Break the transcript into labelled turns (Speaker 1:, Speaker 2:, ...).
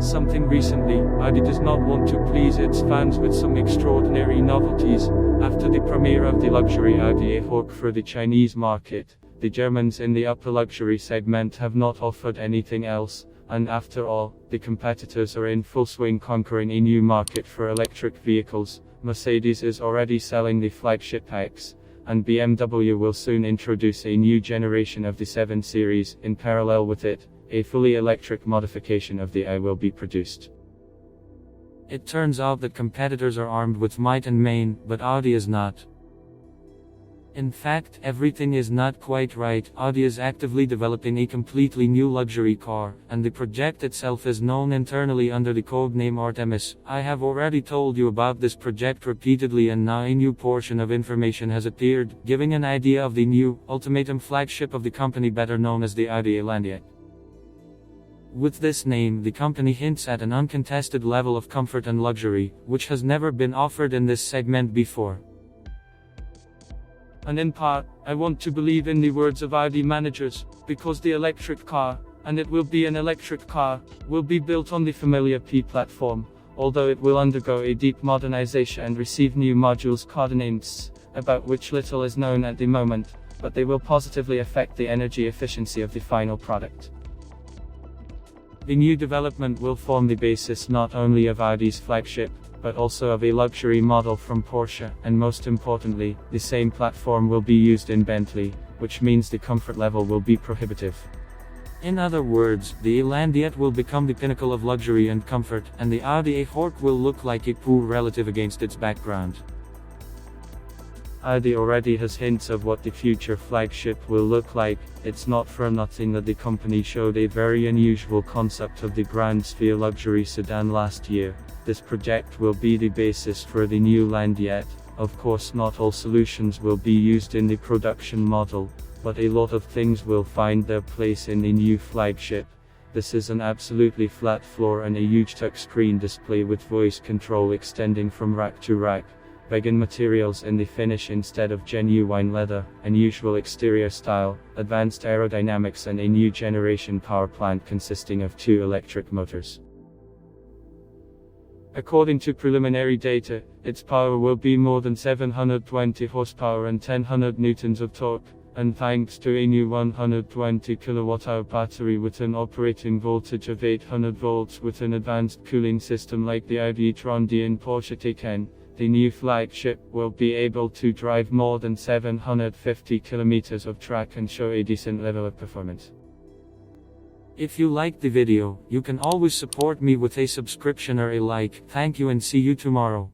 Speaker 1: something recently, Audi does not want to please its fans with some extraordinary novelties. After the premiere of the luxury Audi A9 for the Chinese market, the Germans in the upper luxury segment have not offered anything else, and after all, the competitors are in full swing conquering a new market for electric vehicles. Mercedes is already selling the flagship X, and BMW will soon introduce a new generation of the 7 Series. In parallel with it, a fully electric modification of the i will be produced. It turns out that competitors are armed with might and main, but Audi is not. In fact, everything is not quite right. Audi is actively developing a completely new luxury car, and the project itself is known internally under the codename Artemis. I have already told you about this project repeatedly, and now a new portion of information has appeared, giving an idea of the new, ultimatum flagship of the company, better known as the AUDI A9. With this name, the company hints at an uncontested level of comfort and luxury, which has never been offered in this segment before. And in part, I want to believe in the words of Audi managers, because the electric car, and it will be an electric car, will be built on the familiar P platform, although it will undergo a deep modernization and receive new modules codenames, about which little is known at the moment, but they will positively affect the energy efficiency of the final product. The new development will form the basis not only of Audi's flagship, but also of a luxury model from Porsche, and most importantly, the same platform will be used in Bentley, which means the comfort level will be prohibitive. In other words, the A9 will become the pinnacle of luxury and comfort, and the Audi A9 will look like a poor relative against its background. Audi already has hints of what the future flagship will look like. It's not for nothing that the company showed a very unusual concept of the Grand Sphere luxury sedan last year. This project will be the basis for the new Landiet. Of course, not all solutions will be used in the production model, but a lot of things will find their place in the new flagship. This is an absolutely flat floor and a huge touchscreen display with voice control extending from rack to rack. Vegan materials in the finish instead of genuine leather, unusual exterior style, advanced aerodynamics, and a new generation power plant consisting of 2 electric motors. According to preliminary data, its power will be more than 720 horsepower and 1,000 newtons of torque, and thanks to a new 120 kWh battery with an operating voltage of 800 volts with an advanced cooling system like the Audi e-tron D in Porsche Taycan, the new flagship will be able to drive more than 750 kilometers of track and show a decent level of performance. If you liked the video, you can always support me with a subscription or a like. Thank you and see you tomorrow.